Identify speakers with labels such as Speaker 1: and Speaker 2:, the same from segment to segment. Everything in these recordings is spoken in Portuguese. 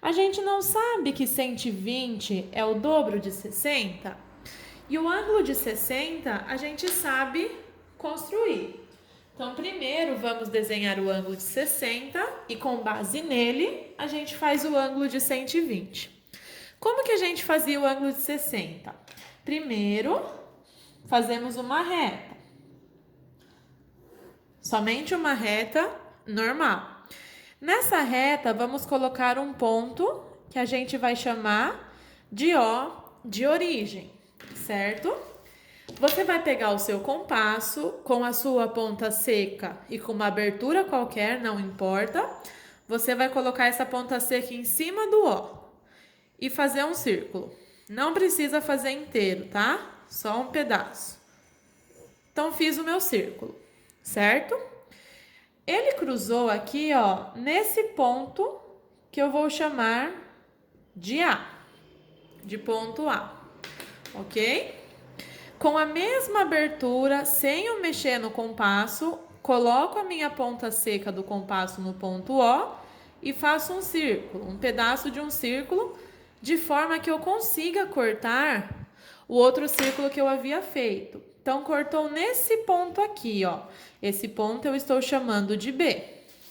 Speaker 1: A gente não sabe que 120 é o dobro de 60? E o ângulo de 60 a gente sabe construir. Então, primeiro vamos desenhar o ângulo de 60 e com base nele a gente faz o ângulo de 120. Como que a gente fazia o ângulo de 60? Primeiro, fazemos uma reta. Somente uma reta normal. Nessa reta, vamos colocar um ponto que a gente vai chamar de O de origem, certo? Você vai pegar o seu compasso com a sua ponta seca e com uma abertura qualquer, não importa. Você vai colocar essa ponta seca em cima do O e fazer um círculo. Não precisa fazer inteiro, tá? Só um pedaço. Então, fiz o meu círculo, certo? Ele cruzou aqui, ó, nesse ponto que eu vou chamar de A, de ponto A, ok? Com a mesma abertura, sem eu mexer no compasso, coloco a minha ponta seca do compasso no ponto O e faço um círculo, um pedaço de um círculo, de forma que eu consiga cortar o outro círculo que eu havia feito. Então, cortou nesse ponto aqui, ó. Esse ponto eu estou chamando de B,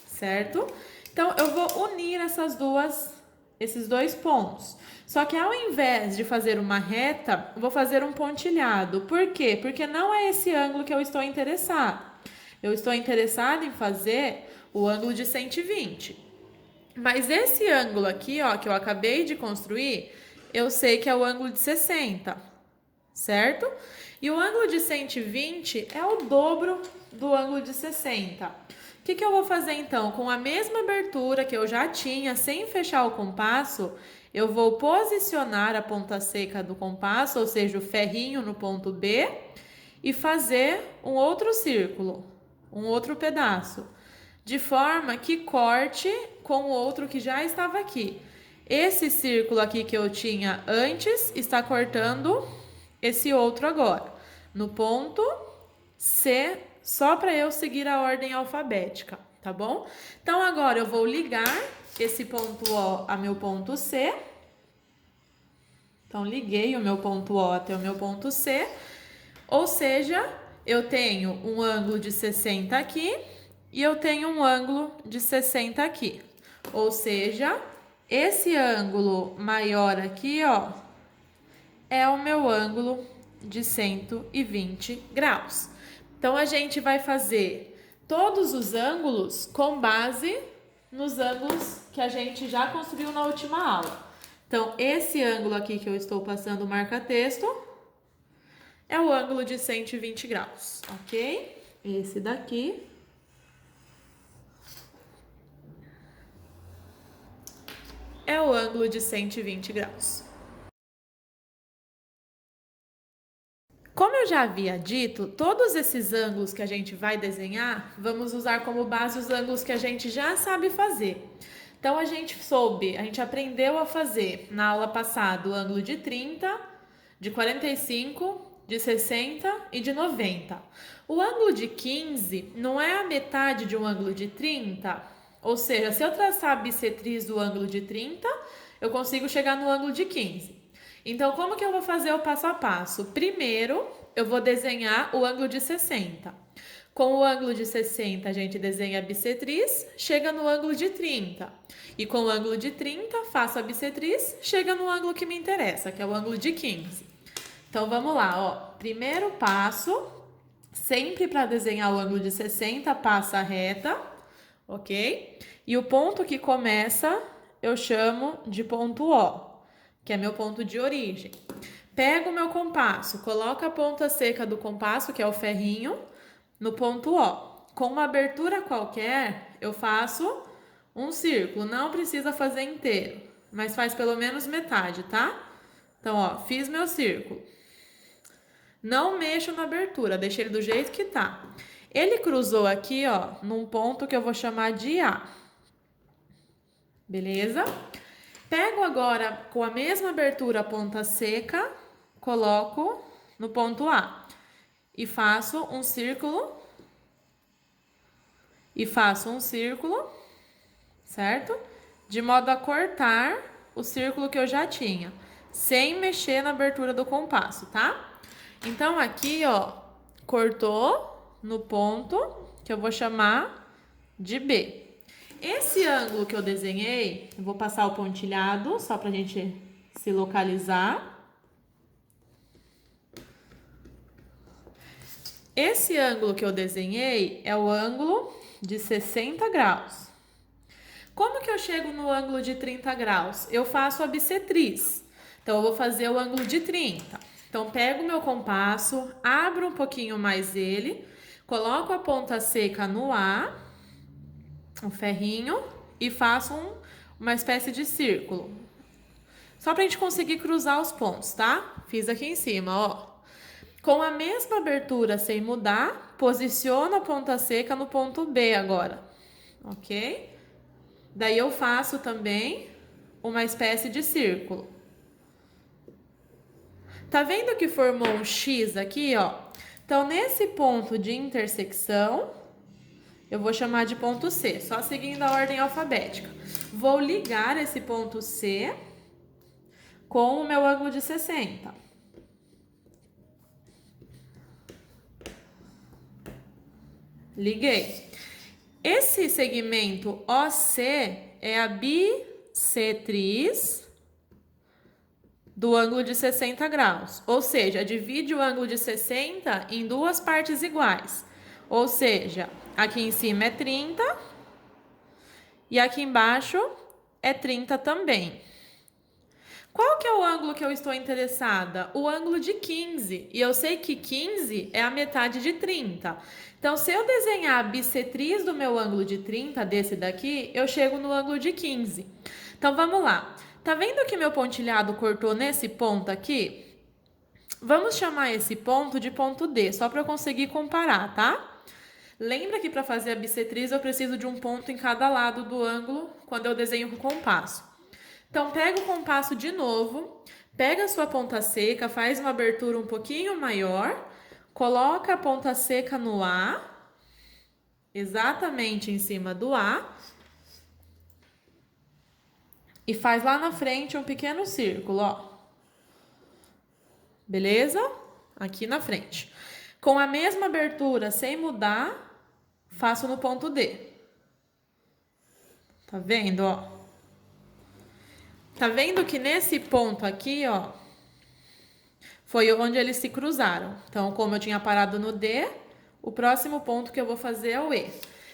Speaker 1: certo? Então, eu vou unir esses dois pontos. Só que ao invés de fazer uma reta, eu vou fazer um pontilhado. Por quê? Porque não é esse ângulo que eu estou interessado. Eu estou interessado em fazer o ângulo de 120. Mas esse ângulo aqui, ó, que eu acabei de construir, eu sei que é o ângulo de 60, certo? E o ângulo de 120 é o dobro do ângulo de 60. O que eu vou fazer então? Com a mesma abertura que eu já tinha, sem fechar o compasso, eu vou posicionar a ponta seca do compasso, ou seja, o ferrinho no ponto B, e fazer um outro círculo, um outro pedaço, de forma que corte com o outro que já estava aqui. Esse círculo aqui que eu tinha antes está cortando esse outro agora, no ponto C, só para eu seguir a ordem alfabética, tá bom? Então, agora eu vou ligar esse ponto O a meu ponto C. Então, liguei o meu ponto O até o meu ponto C. Ou seja, eu tenho um ângulo de 60 aqui e eu tenho um ângulo de 60 aqui. Ou seja, esse ângulo maior aqui, ó, é o meu ângulo de 120 graus. Então, a gente vai fazer todos os ângulos com base nos ângulos que a gente já construiu na última aula. Então, esse ângulo aqui que eu estou passando o marca-texto é o ângulo de 120 graus, ok? Esse daqui é o ângulo de 120 graus. Como eu já havia dito, todos esses ângulos que a gente vai desenhar, vamos usar como base os ângulos que a gente já sabe fazer. Então, a gente aprendeu a fazer na aula passada o ângulo de 30, de 45, de 60 e de 90. O ângulo de 15 não é a metade de um ângulo de 30, ou seja, se eu traçar a bissetriz do ângulo de 30, eu consigo chegar no ângulo de 15. Então, como que eu vou fazer o passo a passo? Primeiro, eu vou desenhar o ângulo de 60. Com o ângulo de 60, a gente desenha a bissetriz, chega no ângulo de 30. E com o ângulo de 30, faço a bissetriz, chega no ângulo que me interessa, que é o ângulo de 15. Então, vamos lá, ó. Primeiro passo, sempre para desenhar o ângulo de 60, passa a reta, ok? E o ponto que começa, eu chamo de ponto O, que é meu ponto de origem. Pego o meu compasso, coloco a ponta seca do compasso, que é o ferrinho, no ponto O. Com uma abertura qualquer, eu faço um círculo. Não precisa fazer inteiro, mas faz pelo menos metade, tá? Então, ó, fiz meu círculo. Não mexo na abertura, deixei ele do jeito que tá. Ele cruzou aqui, ó, num ponto que eu vou chamar de A. Beleza? Pego agora, com a mesma abertura, a ponta seca, coloco no ponto A. E faço um círculo. Certo? de modo a cortar o círculo que eu já tinha, sem mexer na abertura do compasso, tá? Então, aqui, ó, cortou no ponto que eu vou chamar de B. Esse ângulo que eu desenhei, eu vou passar o pontilhado só pra gente se localizar. Esse ângulo que eu desenhei é o ângulo de 60 graus. Como que eu chego no ângulo de 30 graus? Eu faço a bissetriz. Então, eu vou fazer o ângulo de 30. Então, pego o meu compasso, abro um pouquinho mais ele, coloco a ponta seca no A, um ferrinho, e faço uma espécie de círculo. Só pra gente conseguir cruzar os pontos, tá? Fiz aqui em cima, ó. Com a mesma abertura sem mudar, posiciono a ponta seca no ponto B agora, ok? Daí eu faço também uma espécie de círculo. Tá vendo que formou um X aqui, ó? Então, nesse ponto de intersecção, eu vou chamar de ponto C, só seguindo a ordem alfabética. Vou ligar esse ponto C com o meu ângulo de 60. Liguei. Esse segmento OC é a bissetriz do ângulo de 60 graus. Ou seja, divide o ângulo de 60 em duas partes iguais. Ou seja, aqui em cima é 30 e aqui embaixo é 30 também. Qual que é o ângulo que eu estou interessada? O ângulo de 15. E eu sei que 15 é a metade de 30. Então, se eu desenhar a bissetriz do meu ângulo de 30, desse daqui, eu chego no ângulo de 15. Então, vamos lá. Tá vendo que meu pontilhado cortou nesse ponto aqui? Vamos chamar esse ponto de ponto D, só para eu conseguir comparar, tá? Lembra que para fazer a bissetriz eu preciso de um ponto em cada lado do ângulo quando eu desenho com compasso. Então, pega o compasso de novo, pega a sua ponta seca, faz uma abertura um pouquinho maior, coloca a ponta seca no A, exatamente em cima do A, e faz lá na frente um pequeno círculo, ó. Beleza? Aqui na frente. Com a mesma abertura, sem mudar, faço no ponto D. Tá vendo, ó? Tá vendo que nesse ponto aqui, ó, foi onde eles se cruzaram. Então, como eu tinha parado no D, o próximo ponto que eu vou fazer é o E.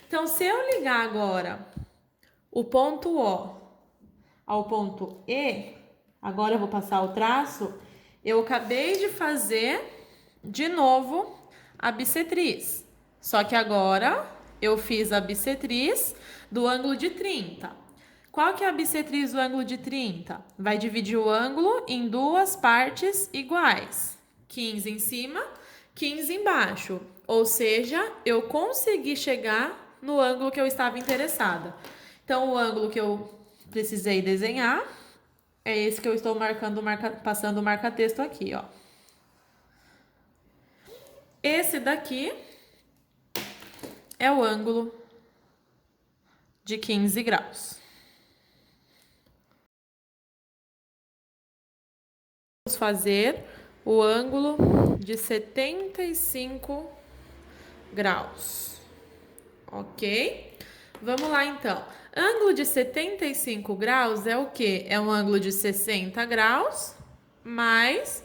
Speaker 1: Então, se eu ligar agora o ponto O ao ponto E, agora eu vou passar o traço, eu acabei de fazer de novo a bissetriz. Só que agora eu fiz a bissetriz do ângulo de 30. Qual que é a bissetriz do ângulo de 30? Vai dividir o ângulo em duas partes iguais. 15 em cima, 15 embaixo. Ou seja, eu consegui chegar no ângulo que eu estava interessada. Então, o ângulo que eu precisei desenhar é esse que eu estou passando o marca-texto aqui, ó. Esse daqui é o ângulo de 15 graus. Vamos fazer o ângulo de 75 graus, ok? Vamos lá, então. Ângulo de 75 graus é o quê? É um ângulo de 60 graus mais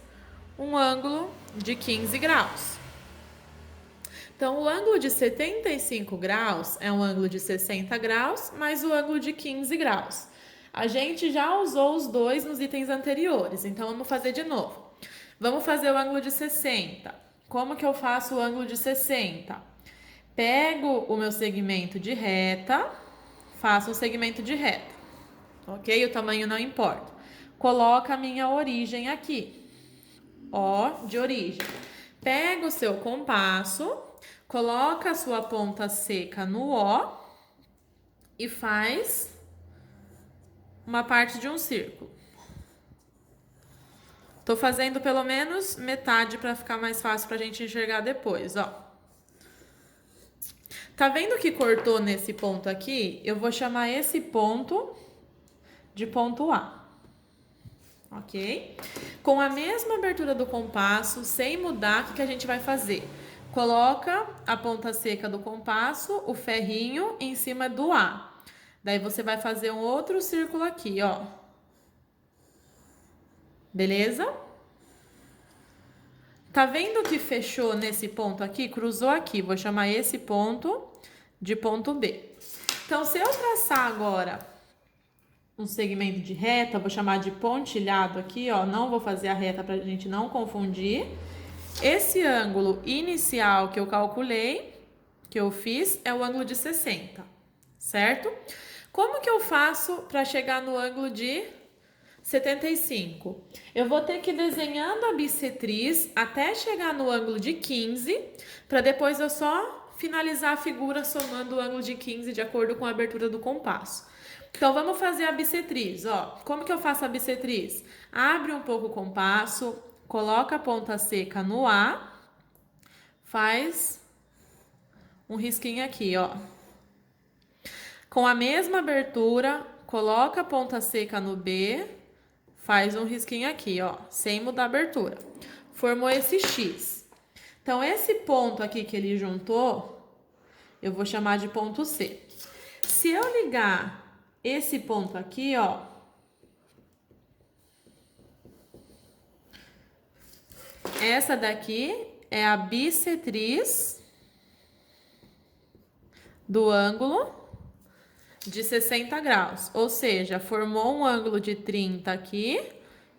Speaker 1: um ângulo de 15 graus. Então, o ângulo de 75 graus é um ângulo de 60 graus mais o ângulo de 15 graus. A gente já usou os dois nos itens anteriores, então vamos fazer de novo. Vamos fazer o ângulo de 60. Como que eu faço o ângulo de 60? Pego o meu segmento de reta, faço um segmento de reta, ok? O tamanho não importa. Coloca a minha origem aqui, ó, de origem. Pega o seu compasso, coloca a sua ponta seca no ó e faz uma parte de um círculo. Tô fazendo pelo menos metade para ficar mais fácil pra gente enxergar depois, ó. Tá vendo que cortou nesse ponto aqui? Eu vou chamar esse ponto de ponto A. Ok? Com a mesma abertura do compasso, sem mudar, o que a gente vai fazer? Coloca a ponta seca do compasso, o ferrinho, em cima do A. Daí você vai fazer um outro círculo aqui, ó. Beleza? Tá vendo que fechou nesse ponto aqui? Cruzou aqui. Vou chamar esse ponto de ponto B. Então, se eu traçar agora um segmento de reta, vou chamar de pontilhado aqui, ó. Não vou fazer a reta pra gente não confundir. Esse ângulo inicial que eu calculei, que eu fiz, é o ângulo de 60, certo? Como que eu faço para chegar no ângulo de 75? Eu vou ter que ir desenhando a bissetriz até chegar no ângulo de 15, para depois eu só finalizar a figura somando o ângulo de 15 de acordo com a abertura do compasso. Então, vamos fazer a bissetriz, ó. Como que eu faço a bissetriz? Abre um pouco o compasso, coloca a ponta seca no A, faz um risquinho aqui, ó. Com a mesma abertura, coloca a ponta seca no B, faz um risquinho aqui, ó, sem mudar a abertura. Formou esse X. Então, esse ponto aqui que ele juntou, eu vou chamar de ponto C. Se eu ligar esse ponto aqui, ó, essa daqui é a bissetriz do ângulo de 60 graus, ou seja, formou um ângulo de 30 aqui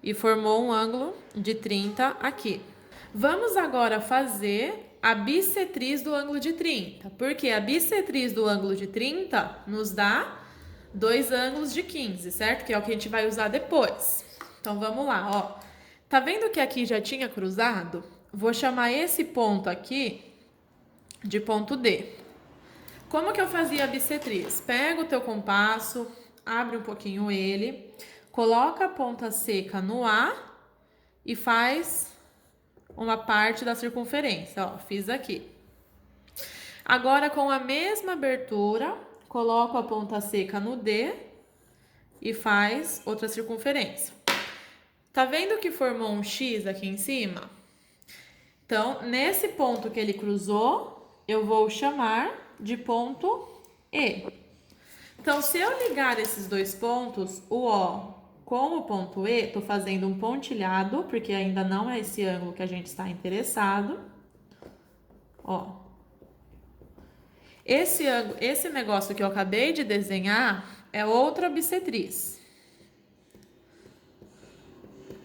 Speaker 1: e formou um ângulo de 30 aqui. Vamos agora fazer a bissetriz do ângulo de 30, porque a bissetriz do ângulo de 30 nos dá dois ângulos de 15, certo? Que é o que a gente vai usar depois. Então, vamos lá, ó. Tá vendo que aqui já tinha cruzado? Vou chamar esse ponto aqui de ponto D. Como que eu fazia a bissetriz? Pega o teu compasso, abre um pouquinho ele, coloca a ponta seca no A e faz uma parte da circunferência, ó, fiz aqui. Agora, com a mesma abertura, coloco a ponta seca no D e faz outra circunferência. Tá vendo que formou um X aqui em cima? Então, nesse ponto que ele cruzou, eu vou chamar de ponto E. Então, se eu ligar esses dois pontos, o O com o ponto E, tô fazendo um pontilhado, porque ainda não é esse ângulo que a gente está interessado. Ó. Esse negócio que eu acabei de desenhar é outra bissetriz.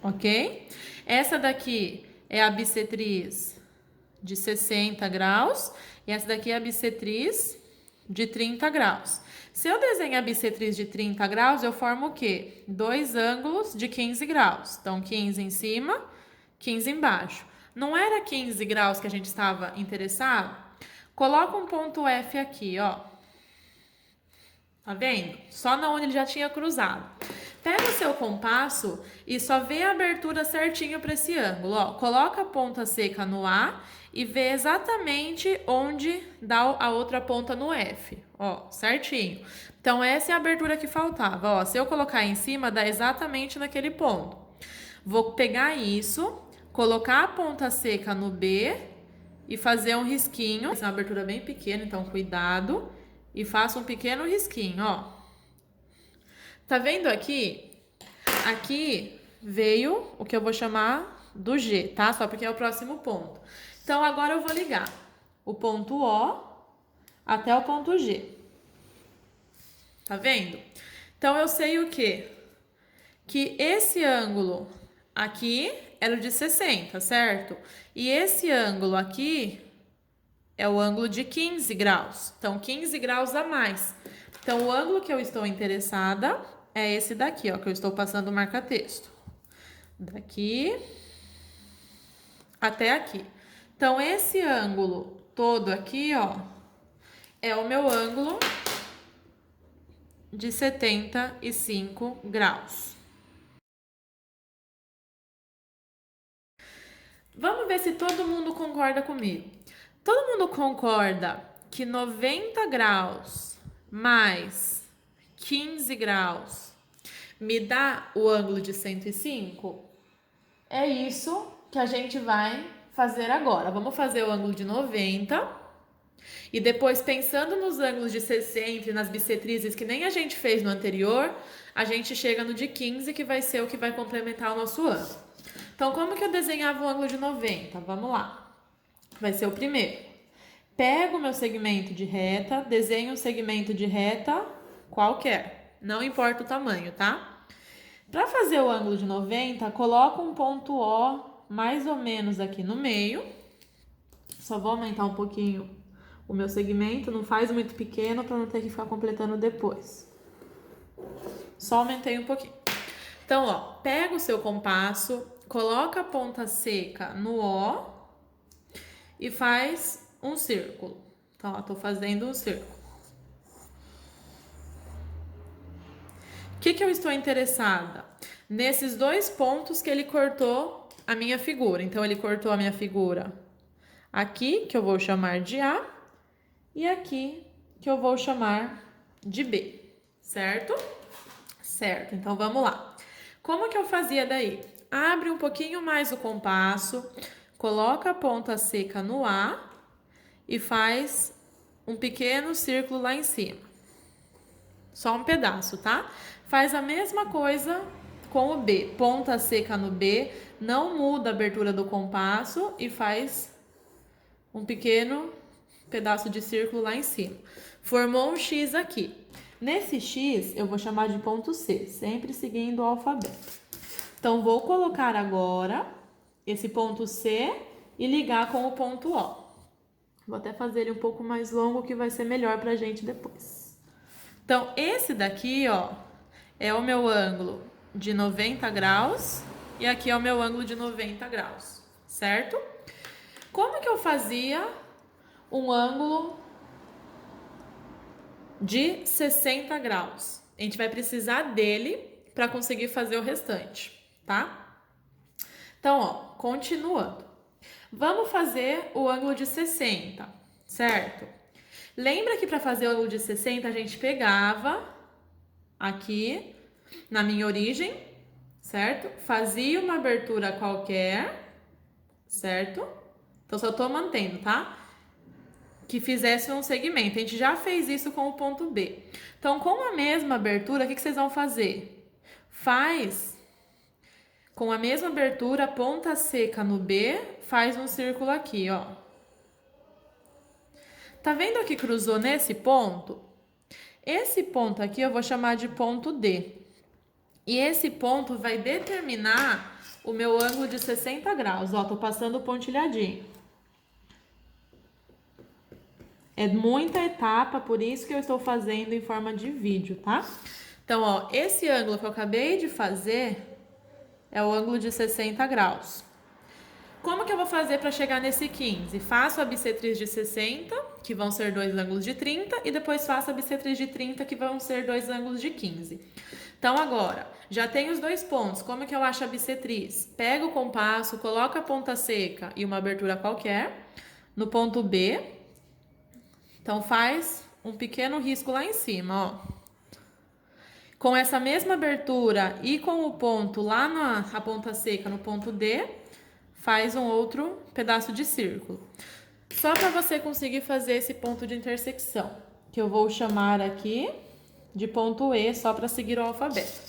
Speaker 1: Ok? Essa daqui é a bissetriz de 60 graus e essa daqui é a bissetriz de 30 graus. Se eu desenhar a bissetriz de 30 graus, eu formo o quê? Dois ângulos de 15 graus. Então, 15 em cima, 15 embaixo. Não era 15 graus que a gente estava interessado? Coloca um ponto F aqui, ó. Tá vendo? Só na onde ele já tinha cruzado. Pega o seu compasso e só vê a abertura certinho para esse ângulo, ó. Coloca a ponta seca no A e vê exatamente onde dá a outra ponta no F, ó, certinho. Então, essa é a abertura que faltava, ó. Se eu colocar em cima, dá exatamente naquele ponto. Vou pegar isso, colocar a ponta seca no B e fazer um risquinho. Essa é uma abertura bem pequena, então cuidado. E faça um pequeno risquinho, ó. Tá vendo aqui? Aqui veio o que eu vou chamar do G, tá? Só porque é o próximo ponto. Então, agora eu vou ligar o ponto O até o ponto G. Tá vendo? Então, eu sei o quê? Que esse ângulo aqui era o de 60, certo? E esse ângulo aqui é o ângulo de 15 graus. Então, 15 graus a mais. Então, o ângulo que eu estou interessada é esse daqui, ó, que eu estou passando o marca-texto. Daqui até aqui. Então, esse ângulo todo aqui, ó, é o meu ângulo de 75 graus. Vamos ver se todo mundo concorda comigo. Todo mundo concorda que 90 graus mais 15 graus Me dá o ângulo de 105? É isso que a gente vai fazer agora. Vamos fazer o ângulo de 90. E depois, pensando nos ângulos de 60 e nas bissetrizes que nem a gente fez no anterior, a gente chega no de 15, que vai ser o que vai complementar o nosso ângulo. Então, como que eu desenhava o ângulo de 90? Vamos lá. Vai ser o primeiro. Pego o meu segmento de reta, desenho um segmento de reta qualquer. Não importa o tamanho, tá? Para fazer o ângulo de 90, coloco um ponto O mais ou menos aqui no meio. Só vou aumentar um pouquinho o meu segmento, não faz muito pequeno para não ter que ficar completando depois. Só aumentei um pouquinho. Então, ó, pega o seu compasso, coloca a ponta seca no O e faz um círculo. Então, ó, tô fazendo um círculo. O que eu estou interessada? Nesses dois pontos que ele cortou a minha figura. Então, ele cortou a minha figura aqui, que eu vou chamar de A, e aqui, que eu vou chamar de B, certo? Certo, então vamos lá. Como que eu fazia daí? Abre um pouquinho mais o compasso, coloca a ponta seca no A e faz um pequeno círculo lá em cima. Só um pedaço, tá? Faz a mesma coisa com o B. Ponta seca no B, não muda a abertura do compasso e faz um pequeno pedaço de círculo lá em cima. Formou um X aqui. Nesse X, eu vou chamar de ponto C, sempre seguindo o alfabeto. Então, vou colocar agora esse ponto C e ligar com o ponto O. Vou até fazer ele um pouco mais longo, que vai ser melhor pra gente depois. Então, esse daqui, ó, é o meu ângulo de 90 graus e aqui é o meu ângulo de 90 graus, certo? Como que eu fazia um ângulo de 60 graus? A gente vai precisar dele para conseguir fazer o restante, tá? Então, ó, continuando. Vamos fazer o ângulo de 60, certo? Lembra que para fazer o ângulo de 60 a gente pegava aqui na minha origem, certo? Fazia uma abertura qualquer, certo? Então só tô mantendo, tá? Que fizesse um segmento. A gente já fez isso com o ponto B. Então, com a mesma abertura, o que vocês vão fazer? Faz com a mesma abertura, ponta seca no B, faz um círculo aqui, ó. Tá vendo que cruzou nesse ponto? Esse ponto aqui eu vou chamar de ponto D. E esse ponto vai determinar o meu ângulo de 60 graus. Ó, tô passando o pontilhadinho. É muita etapa, por isso que eu estou fazendo em forma de vídeo, tá? Então, ó, esse ângulo que eu acabei de fazer é o ângulo de 60 graus. Como que eu vou fazer para chegar nesse 15? Faço a bissetriz de 60, que vão ser dois ângulos de 30, e depois faço a bissetriz de 30, que vão ser dois ângulos de 15. Então, agora, já tenho os dois pontos. Como que eu acho a bissetriz? Pego o compasso, coloco a ponta seca e uma abertura qualquer no ponto B. Então, faz um pequeno risco lá em cima, ó. Com essa mesma abertura e com o ponto lá na ponta seca no ponto D, faz um outro pedaço de círculo. Só para você conseguir fazer esse ponto de intersecção, que eu vou chamar aqui de ponto E, só para seguir o alfabeto.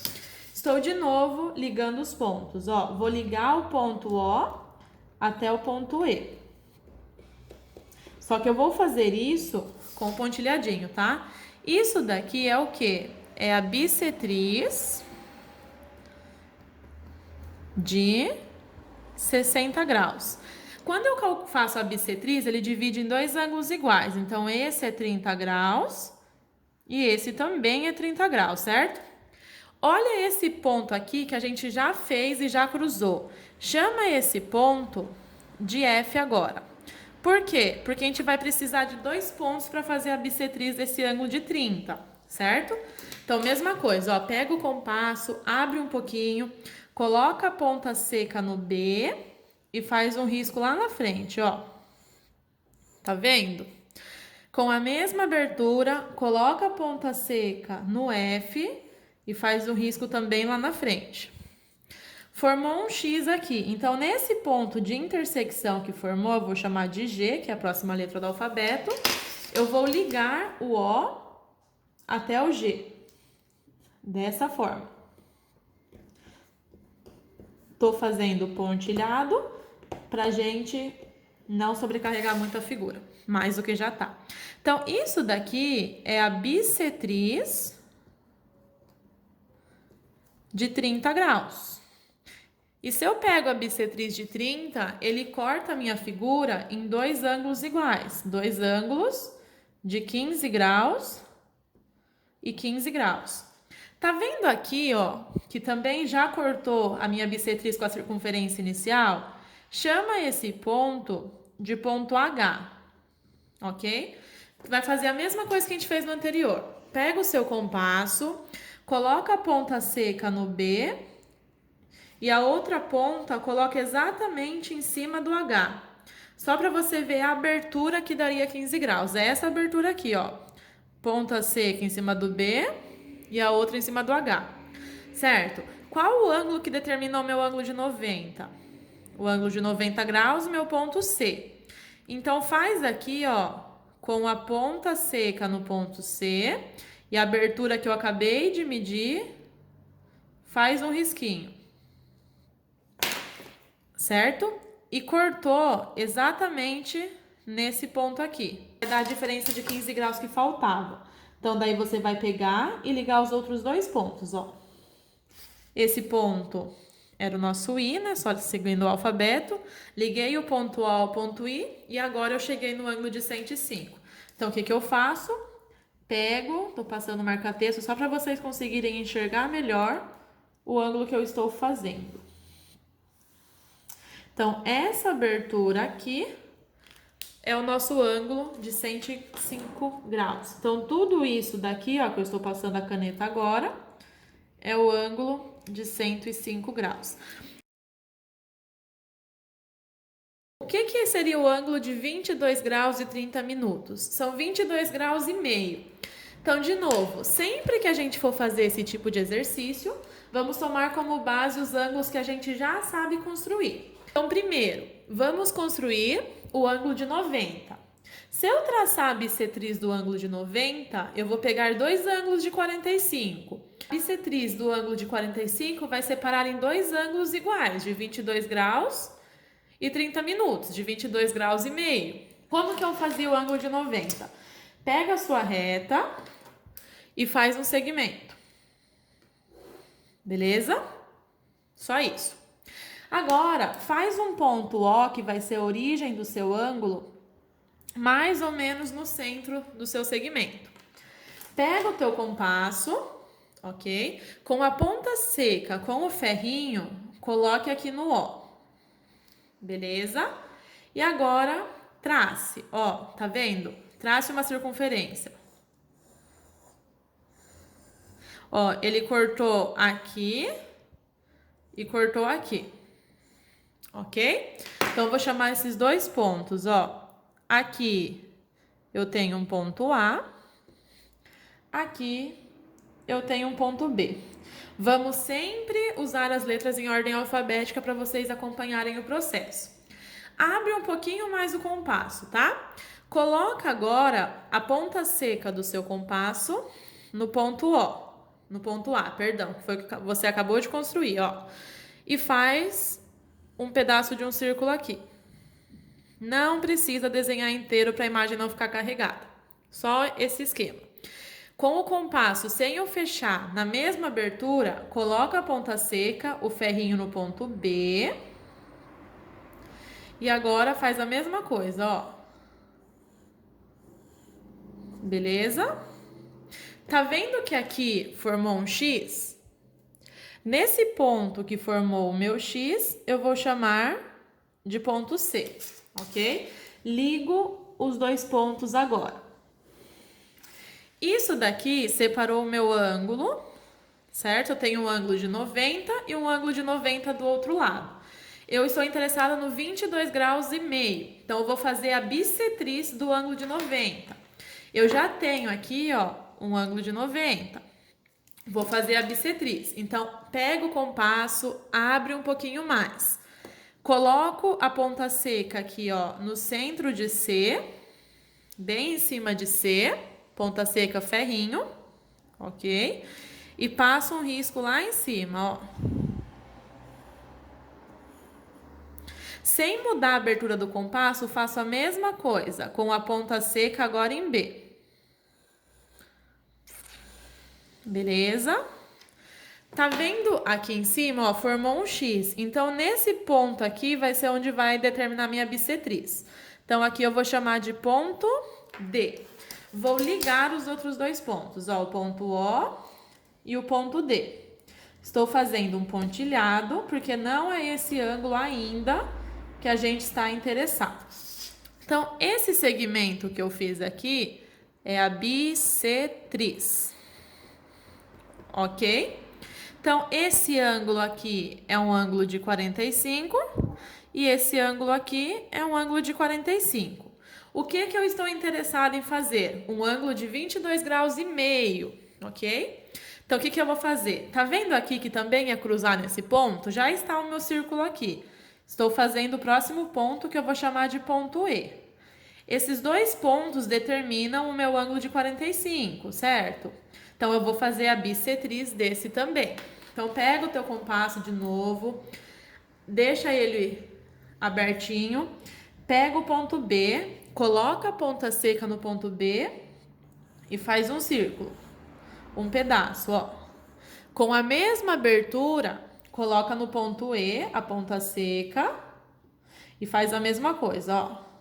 Speaker 1: Estou de novo ligando os pontos, ó. Vou ligar o ponto O até o ponto E. Só que eu vou fazer isso com pontilhadinho, tá? Isso daqui é o quê? É a bissetriz de 60 graus. Quando eu faço a bissetriz, ele divide em dois ângulos iguais. Então, esse é 30 graus e esse também é 30 graus, certo? Olha esse ponto aqui que a gente já fez e já cruzou. Chama esse ponto de F agora. Por quê? Porque a gente vai precisar de dois pontos para fazer a bissetriz desse ângulo de 30, certo? Então, mesma coisa, ó, pega o compasso, abre um pouquinho, coloca a ponta seca no B e faz um risco lá na frente, ó. Tá vendo? Com a mesma abertura, coloca a ponta seca no F e faz um risco também lá na frente. Formou um X aqui. Então, nesse ponto de intersecção que formou, eu vou chamar de G, que é a próxima letra do alfabeto. Eu vou ligar o O até o G. Dessa forma. Tô fazendo pontilhado pra gente não sobrecarregar muito a figura, mais do que já tá. Então, isso daqui é a bissetriz de 30 graus. E se eu pego a bissetriz de 30, ele corta a minha figura em dois ângulos iguais. Dois ângulos de 15 graus e 15 graus. Tá vendo aqui, ó, que também já cortou a minha bissetriz com a circunferência inicial? Chama esse ponto de ponto H, ok? Vai fazer a mesma coisa que a gente fez no anterior. Pega o seu compasso, coloca a ponta seca no B e a outra ponta coloca exatamente em cima do H. Só para você ver a abertura que daria 15 graus. É essa abertura aqui, ó. Ponta seca em cima do B e a outra em cima do H. Certo? Qual o ângulo que determina o meu ângulo de 90? O ângulo de 90 graus, meu ponto C. Então, faz aqui, ó, com a ponta seca no ponto C e a abertura que eu acabei de medir, faz um risquinho. Certo? E cortou exatamente nesse ponto aqui. Vai dar a diferença de 15 graus que faltava. Então, daí você vai pegar e ligar os outros dois pontos, ó. Esse ponto era o nosso I, né? Só seguindo o alfabeto. Liguei o ponto O ao ponto I e agora eu cheguei no ângulo de 105. Então, o que que eu faço? Pego, tô passando marca-texto só para vocês conseguirem enxergar melhor o ângulo que eu estou fazendo. Então, essa abertura aqui é o nosso ângulo de 105 graus. Então, tudo isso daqui, ó, que eu estou passando a caneta agora, é o ângulo de 105 graus. O que seria o ângulo de 22 graus e 30 minutos? São 22 graus e meio. Então, de novo, sempre que a gente for fazer esse tipo de exercício, vamos tomar como base os ângulos que a gente já sabe construir. Então, primeiro, vamos construir o ângulo de 90. Se eu traçar a bissetriz do ângulo de 90, eu vou pegar dois ângulos de 45. A bissetriz do ângulo de 45 vai separar em dois ângulos iguais, de 22 graus e 30 minutos, de 22 graus e meio. Como que eu fazia o ângulo de 90? Pega a sua reta e faz um segmento. Beleza? Só isso. Agora, faz um ponto O, que vai ser a origem do seu ângulo, mais ou menos no centro do seu segmento. Pega o teu compasso, ok? Com a ponta seca, com o ferrinho, coloque aqui no O. Beleza? E agora, trace. Ó, tá vendo? Trace uma circunferência. Ó, ele cortou aqui e cortou aqui. Ok? Então, eu vou chamar esses dois pontos, ó. Aqui eu tenho um ponto A. Aqui eu tenho um ponto B. Vamos sempre usar as letras em ordem alfabética para vocês acompanharem o processo. Abre um pouquinho mais o compasso, tá? Coloca agora a ponta seca do seu compasso no ponto O. No ponto A, perdão, que foi o que você acabou de construir, ó. E faz um pedaço de um círculo aqui. Não precisa desenhar inteiro para a imagem não ficar carregada. Só esse esquema. Com o compasso, sem eu fechar na mesma abertura, coloca a ponta seca, o ferrinho no ponto B. E agora faz a mesma coisa, ó. Beleza? Tá vendo que aqui formou um X? Nesse ponto que formou o meu X, eu vou chamar de ponto C, ok? Ligo os dois pontos agora. Isso daqui separou o meu ângulo, certo? Eu tenho um ângulo de 90 e um ângulo de 90 do outro lado. Eu estou interessada no 22 graus e meio, então eu vou fazer a bissetriz do ângulo de 90. Eu já tenho aqui, ó, um ângulo de 90. Vou fazer a bissetriz. Então, pego o compasso, abre um pouquinho mais. Coloco a ponta seca aqui, ó, no centro de C, bem em cima de C, ponta seca ferrinho, ok? E passo um risco lá em cima, ó. Sem mudar a abertura do compasso, faço a mesma coisa, com a ponta seca agora em B. Beleza? Tá vendo aqui em cima, ó, formou um X. Então, nesse ponto aqui vai ser onde vai determinar minha bissetriz. Então, aqui eu vou chamar de ponto D. Vou ligar os outros dois pontos, ó, o ponto O e o ponto D. Estou fazendo um pontilhado, porque não é esse ângulo ainda que a gente está interessado. Então, esse segmento que eu fiz aqui é a bissetriz. Ok? Então, esse ângulo aqui é um ângulo de 45 e esse ângulo aqui é um ângulo de 45. O que que eu estou interessada em fazer? Um ângulo de 22 graus e meio, ok? Então, o que que eu vou fazer? Tá vendo aqui que também é cruzar nesse ponto? Já está o meu círculo aqui. Estou fazendo o próximo ponto que eu vou chamar de ponto E. Esses dois pontos determinam o meu ângulo de 45, certo? Então, eu vou fazer a bissetriz desse também. Então, pega o teu compasso de novo, deixa ele abertinho, pega o ponto B, coloca a ponta seca no ponto B e faz um círculo, um pedaço, ó. Com a mesma abertura, coloca no ponto E a ponta seca e faz a mesma coisa, ó.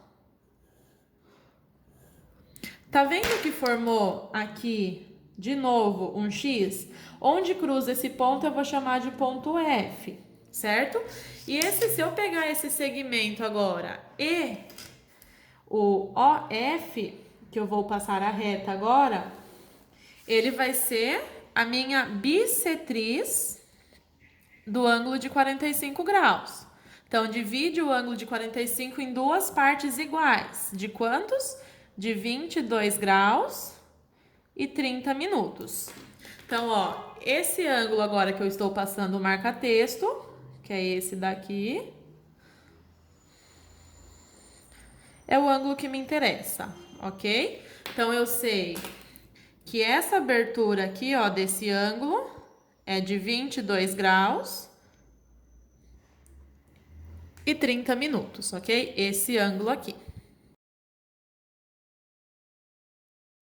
Speaker 1: Tá vendo que formou aqui, de novo, um X? Onde cruza esse ponto, eu vou chamar de ponto F, certo? E se eu pegar esse segmento agora e o OF, que eu vou passar a reta agora, ele vai ser a minha bissetriz do ângulo de 45 graus. Então, divide o ângulo de 45 em duas partes iguais. De quantos? De 22 graus e 30 minutos. Então, ó, esse ângulo agora que eu estou passando o marca-texto, que é esse daqui, é o ângulo que me interessa, ok? Então, eu sei que essa abertura aqui, ó, desse ângulo é de 22 graus e 30 minutos, ok? Esse ângulo aqui.